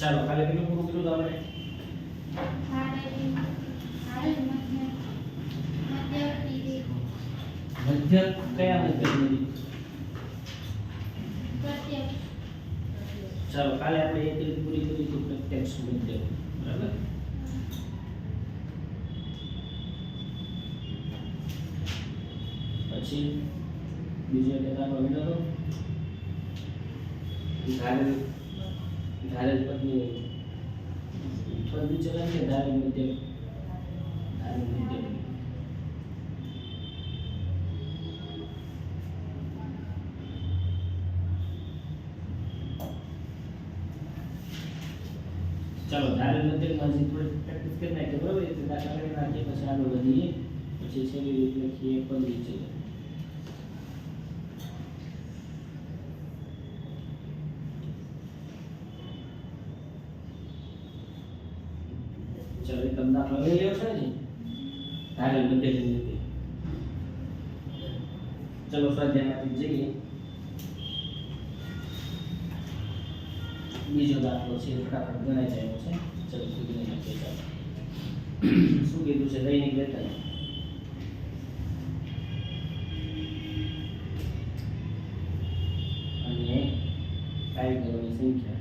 ચાલો કાલે કેટલું પૂરું કર્યું તો આપણે મધ્ય કયા મધ્ય ચાલો કાલે આપણે એક રીત પૂરી કરીશું પ્રત્યક્ષ મધ્ય બરાબર પછી બીજો એક દાખલો વિચારો ધારેલ પદની પદ વિચલન કે ધારેલ મધ્ય चलो ધારેલ મધ્યકમાં જે થોડી પ્રેક્ટિસ કરી નાખીએ બરાબર એટલે દાખલા કરી નાખીએ પછી આગળ વધીએ પછી છેલ્લી રીત લખીએ પદ વિચલન चलो एक दाखला લઈ લેવો છે ને ધારેલ મધ્યકની રીતે चलो સ્વાધ્યાયમાંથી જઈએ બીજો દાખલો છે ફટાફટ ગણાઈ જાય છે ચલો સુધી નાખીએ ચાલો શું કીધું છે દૈનિક વેતન અને કારીગરોની સંખ્યા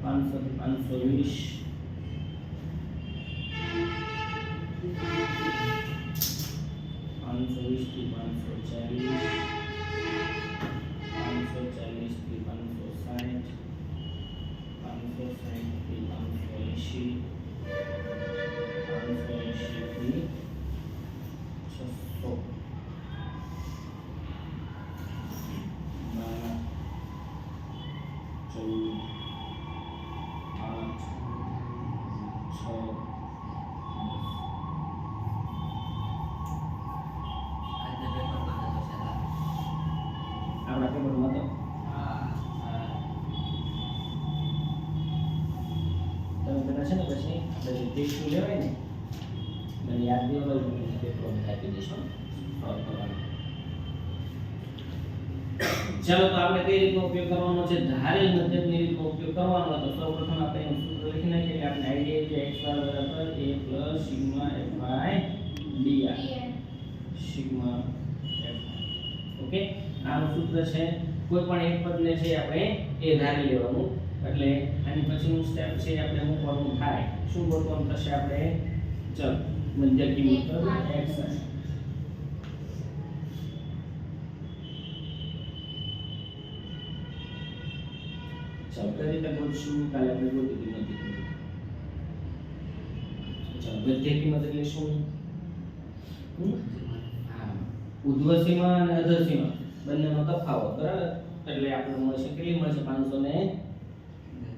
પાંચસો 520 520 થી 540 540 થી 560 560 થી 580 580 થી 600 આપણા પેપરમાં તો તમે બધા છે ને પછી આપણે ટેસ્ટ લેવાય ને મને યાદ દેવાનું પેપરમાં આપી દઈશું સોલ્વ કરવાનું ચાલો તો આપણે કઈ રીતનો ઉપયોગ કરવાનો છે ધારેલ મધ્યકની રીતનો ઉપયોગ કરવાનો તો સૌપ્રથમ આપણે એનું સૂત્ર લખી નાખીએ કે આપણે આઈડિયા છે x બરાબર a sigma fi dr sigma fi okay આનું સૂત્ર છે કોઈ પણ એક પદને છે આપણે એ ધારી લેવાનું એટલે આની પછીનું સ્ટેપ છે આપણે મૂકવાનું થાય શું ગોતવાનું થશે આપણે ચલ મધ્યકી મૂકવાનું x ચાલો કઈ રીતે ગોતશું કાલે આપણે ગોતી કિંમત ચાલો મધ્ય કિંમત એટલે શું હા ઉધ્વ સીમા અને અધર સીમા બંનેનો તફાવત બરાબર એટલે આપણે મળશે કેટલી મળશે 510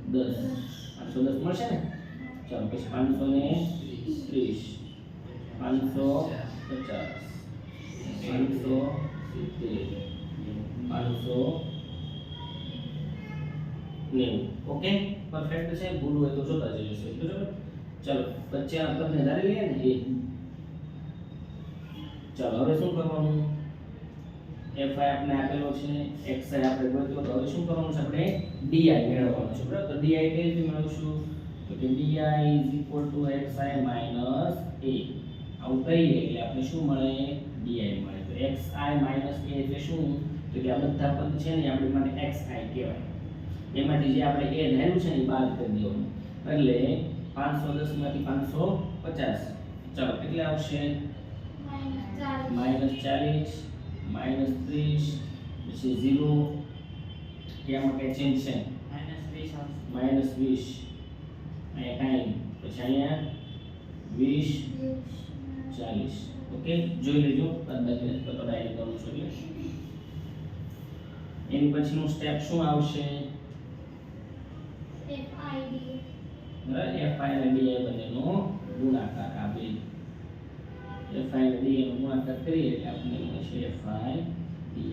510 મળશે ને ચાલો પછી 530 550 570 ઓકે પરફેક્ટ છે ભૂલ હોય તો જોતા જજો બરાબર ચાલો વચ્ચેના પદને ધારી લઈએ ને એ ચાલો હવે શું કરવાનું fi આપણે આપેલો છે xi આપણે ગોત્યો તો હવે શું કરવાનું છે આપણે di મેળવવાનું છે બરાબર તો di કઈ રીતે મેળવશું તો કે di xi a આવું કરીએ એટલે આપણે શું મળે di મળે તો xi a એટલે શું તો કે આ બધા પદ છે ને આપણી માટે xi કહેવાય એમાંથી જે આપણે a ધાર્યું છે ને એ બાદ કરી દેવાનું એટલે 510 માંથી 550 ચાલો કેટલે આવશે -40 -30 પછી 0 કેમાં કે ચેન્જ છે -20 અહીંયા કાઈ પછી અહીંયા 20 40 ઓકે જોઈ લેજો અંદાજે તો ડાયરી કરવું છે એટલે એની પછીનું સ્ટેપ શું આવશે fi અને di બંનેનો ગુણાકાર આપે fi અને di નો ગુણાકાર કરીએ એટલે આપણને મળશે fi di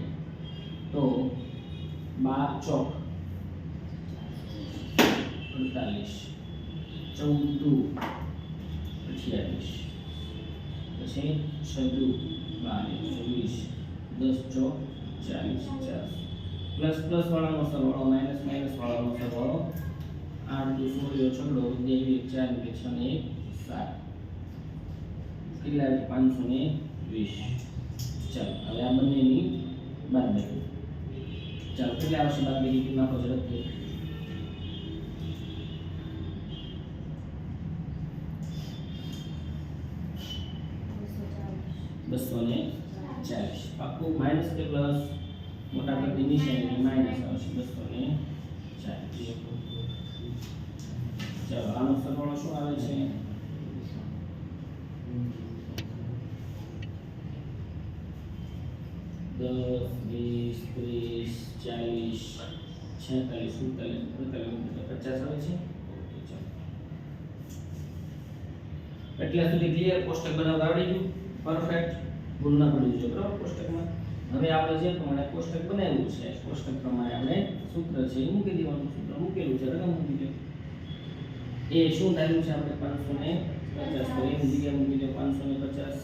તો 12 ચોક 48 14 28 પછી 6 દુ 12 20 10 ચોક 40 50 પ્લસ પ્લસ વાળાનો સરવાળો માઇનસ માઇનસ વાળાનો સરવાળો 8 દુ 16 છગડો 2 4 6 ને 1 7 કેટલા 520 ચાલો હવે આ બંનેની બાદબાકી ચાલો કેટલા આવશે બાદબાકી નાખો ઝડપથી 240 પાકું માઇનસ કે પ્લસ મોટા કરતી નિશાની માઇનસ આવશે 240 ચાલો આનો સરવાળો શું આવે છે 10 20 30 40 46 47 48 50 આવે છે એટલા સુધી ક્લિયર કોષ્ટક બનાવતા આવડી ગયું પરફેક્ટ ભૂલ ન પડી જોઈએ બરાબર કોષ્ટકમાં હવે આપણે જે પ્રમાણે કોષ્ટક બનાવ્યું છે કોષ્ટક પ્રમાણે આપણે સૂત્ર છે એ મૂકી દેવાનું સૂત્ર મૂકેલું છે રકમ મૂકી દો એ શું ધાર્યું છે આપણે 550 તો એની જગ્યાએ મૂકી દો 550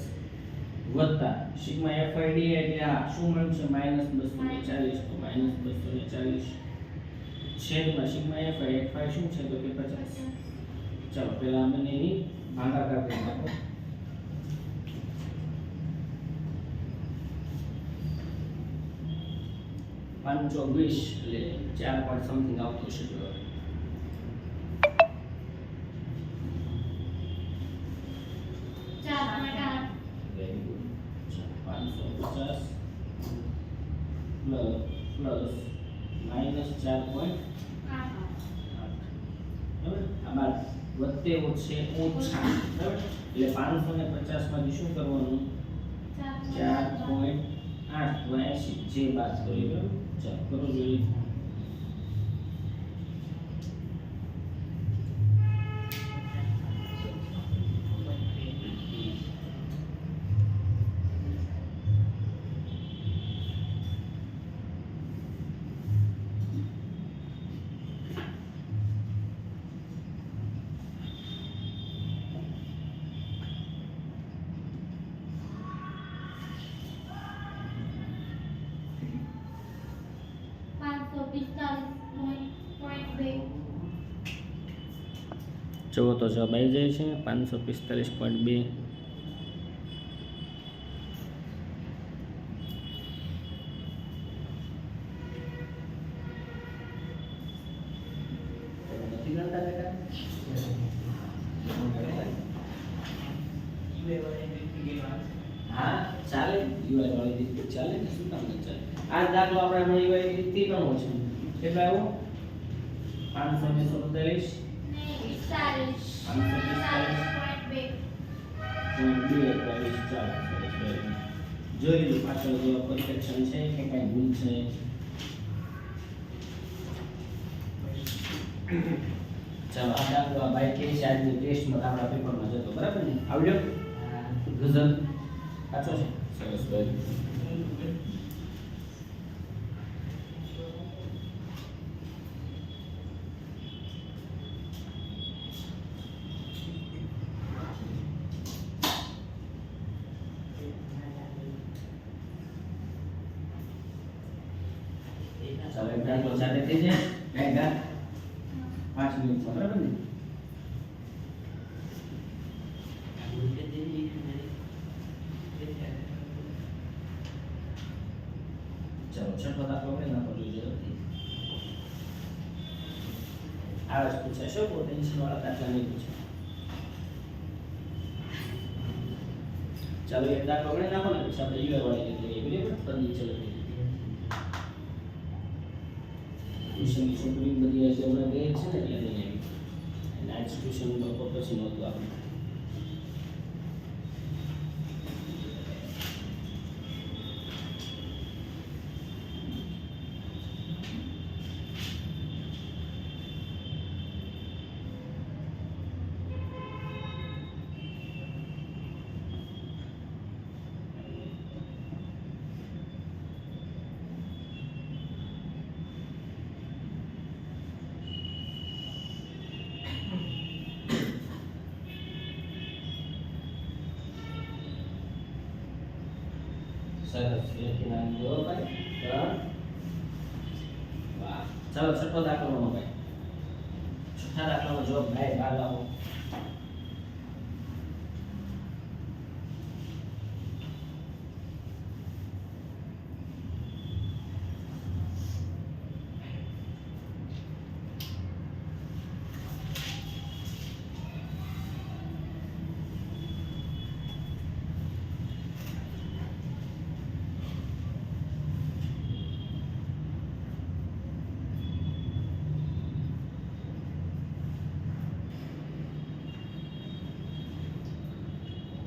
વત્તા સિગ્મા FID એટલે આ શું મળ્યું છે -240 તો -240 છેદમાં સિગ્મા FI શું છે તો કે 50 ચાલો પહેલા આપણે એની ભાગાકાર કરી નાખો 520 એટલે 4 પોઈન્ટ સમથિંગ આવતો હશે જો વેરી ગુડ 550 પ્લસ માઈનસ 4.8 બરાબર આ બાદ વત્તે ઓછે ઓછા બરાબર એટલે 550 માંથી શું કરવાનું 4.8 જે બાદ કરી બરાબર ચાલો કરો જોઈએ જુઓ તો જવાબ આવી જાય છે 545.2 હા ચાલે યુઆઈ વાળી રીત ચાલે ને શું કામ ન ચાલે આ દાખલો આપણે હમણાં યુઆઈ રીતથી ગણવો છે કેટલા આવ્યો 547 જોઈ લો પાછળ જો પરફેક્શન છે કે કઈ ભૂલ છે ચાલો આ દાખલો આ ભાઈ કે છે આજની ટેસ્ટમાં આપણા પેપરમાં જતો બરાબર ને આવડ્યો ગઝલ સાચો છે સરસ ભાઈ ચાલો એક દાખલો સાથે થઈ જાય એક દાખ 5 મિનિટમાં બરાબર ને ચાલો છઠ્ઠો દાખલો આપણે ના કરવો જોઈએ આ જ પૂછાશે પોટેન્શિયલ વાળા દાખલા નહીં પૂછે ચાલો એક દાખલો આપણે નાખો ને પછી આપણે યુઆઈ વાળી લીધી બરાબર પદની ચલો ટ્યુશનની છોકરી બધી આજે હમણાં ગઈ છે ને એટલે નહીં આવી અને આજ ટ્યુશન બપોર પછી નહોતું આપણે સરસ લખી નાખજો ભાઈ 3 વાહ ચાલો છઠ્ઠો દાખલો ભાઈ છઠ્ઠા દાખલાનો જવાબ ભાઈ બહાર લાવો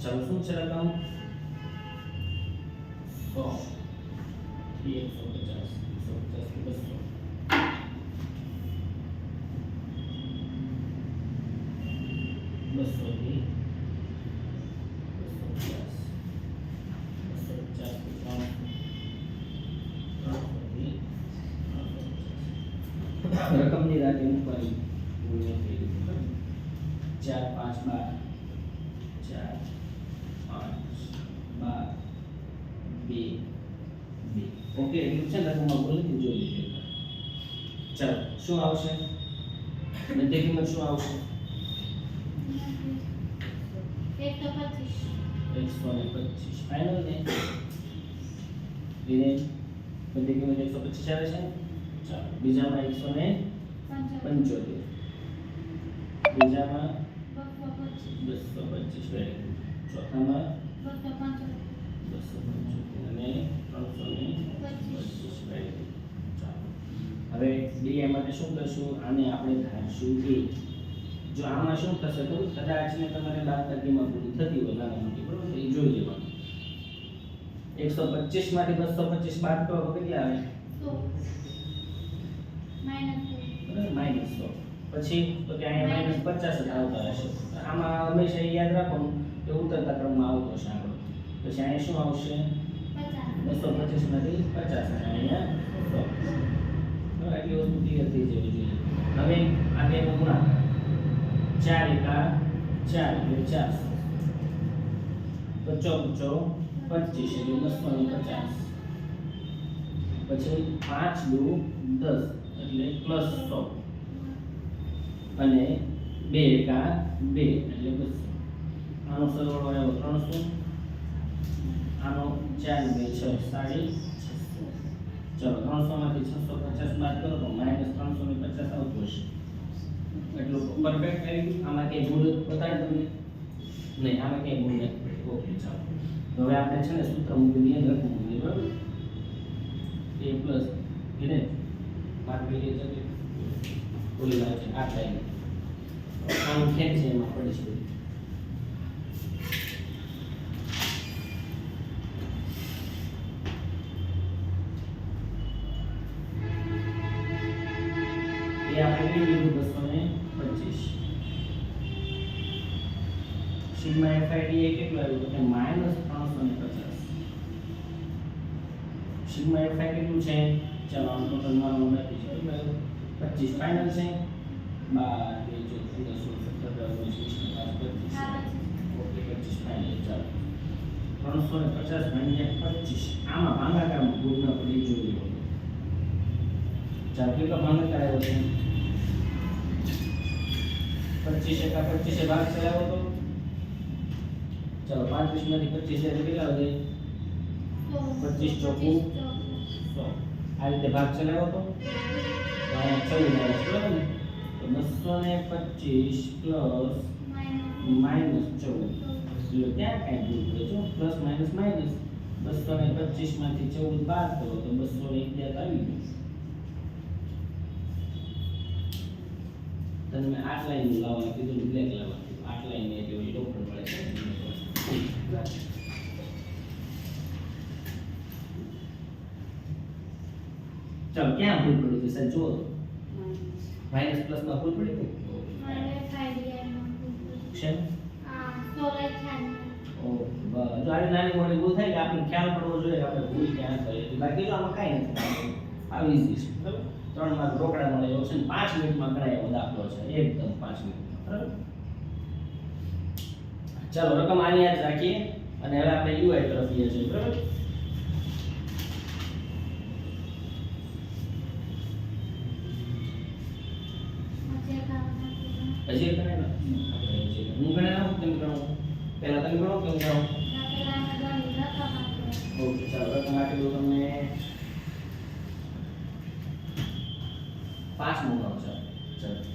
ચાલો શું છે રકમ 100 થી 150 200 થી 250 રકમની રાતે મુકવાની 4 5 12 ઓકે એટલું છે રકમમાં બોલતી જોઈ લીધું ચાલો શું આવશે બધી કિંમત શું આવશે 125 ફાઇનલ ને ધીરે બધી કિંમત 125 આવે છે ચાલો બીજામાં 175 બીજામાં 225 વેરી ગુડ ચોથામાં 275 અને 325 વેરી ગુડ ચાલો હવે ડીઆઈ માટે શું કરશું આને આપણે ધારશું કે જો આમાં શું થશે તો કદાચ ને તમારે બાદબાકીમાં પૂરી થતી હોય નાના મોટી બરોબર એ જોઈ લેવાનું 125 માંથી 225 બાદ કરો તો કેટલી આવે -100 પછી તો કે અહીંયા -50 જ આવતા હશે આમાં હંમેશા યાદ રાખવાનું કે ઉતરતા ક્રમમાં આવતો હશે આગળ પછી અહીંયા શું આવશે 225 માંથી 50 અને અહીંયા 100 એટલી વસ્તુ ક્લિયર થઈ જવી જોઈએ હવે આ બે ગુણાકાર 4 એકા 4 એટલે 400 તો 4 25 એટલે 250 પછી 5 દુ 10 એટલે +100 અને 2 એકા 2 એટલે 200 આનો સરવાળો આવ્યો 300 આનો 4 2 6 650 ચલો 300 માંથી 650 બાદ કરો તો -350 આવતું હશે એટલું પરફેક્ટ આવી ગયું આમાં કઈ ભૂલ બતાડે તમને નહીં આમાં કઈ ભૂલ નથી ઓકે ચાલો તો હવે આપણે છે ને સૂત્ર મૂકી દઈએ લખી મૂકી બરાબર a પ્લસ એને માર્ક લઈએ જશે બોલી જાય છે આ લાઈન આનું ખેંચ છે એમાં પડી છે એ આપણે કઈ લીધું 225 સિગ્મા FID એ કેટલું આવ્યું તો કે -350 સિગ્મા FI કેટલું છે ચાલો આમ ટોટલ મારું નથી છે કેટલું આવ્યું 25 ફાઇનલ છે 350 આમાં ભાગાકારમાં ભૂલ ન પડી જોઈએ ચાલો કેટલો ભાગાકાર આવ્યો છે 25 એકા 25 ભાગ ચલાવ્યો તો ચાલો 35 માંથી 25 એટલે કેટલા વધે 25 ચોકું 100 આ રીતે ભાગ ચલાવ્યો તો અહીંયા 14 આવે બરાબર ને તો 225 પ્લસ માઇનસ 14 એટલે ત્યાં કાંઈ ભૂલ પડે જો પ્લસ માઇનસ માઇનસ 225 માંથી 14 બાદ કરો તો 201 આવી ગયું તને મેં 8 લાઈન લાવવાનું કીધું બ્લેક લાવવાનું 8 લાઈન એટલે ઓલી ડોક્ટર મળે છે ચાલો ક્યાં ભૂલ પડી હતી સાહેબ જુઓ તો માઇનસ પ્લસ માં ભૂલ પડી હતી છે ઓ જો આ નાની મોટી ભૂલ થાય કે આપણે ખ્યાલ પડવો જોઈએ કે આપણે ભૂલ ક્યાં કરી બાકી જો આમાં કાંઈ નથી આ ઈઝી છે બરાબર 3 માર્ક રોકડા મળે એવો છે 5 મિનિટમાં ગણાય એવો દાખલો છે એકદમ 5 મિનિટમાં બરાબર ચાલો રકમ આની યાદ રાખીએ અને હવે આપણે UI તરફ જઈએ છીએ બરાબર હજી એક ગણે ને હું ગણે ના તેમ ગણો પહેલા તમે ગણો કેમ ગણો ઓકે ચાલો હવે તમે આપી દો તમને 5 ગણો છે ચાલો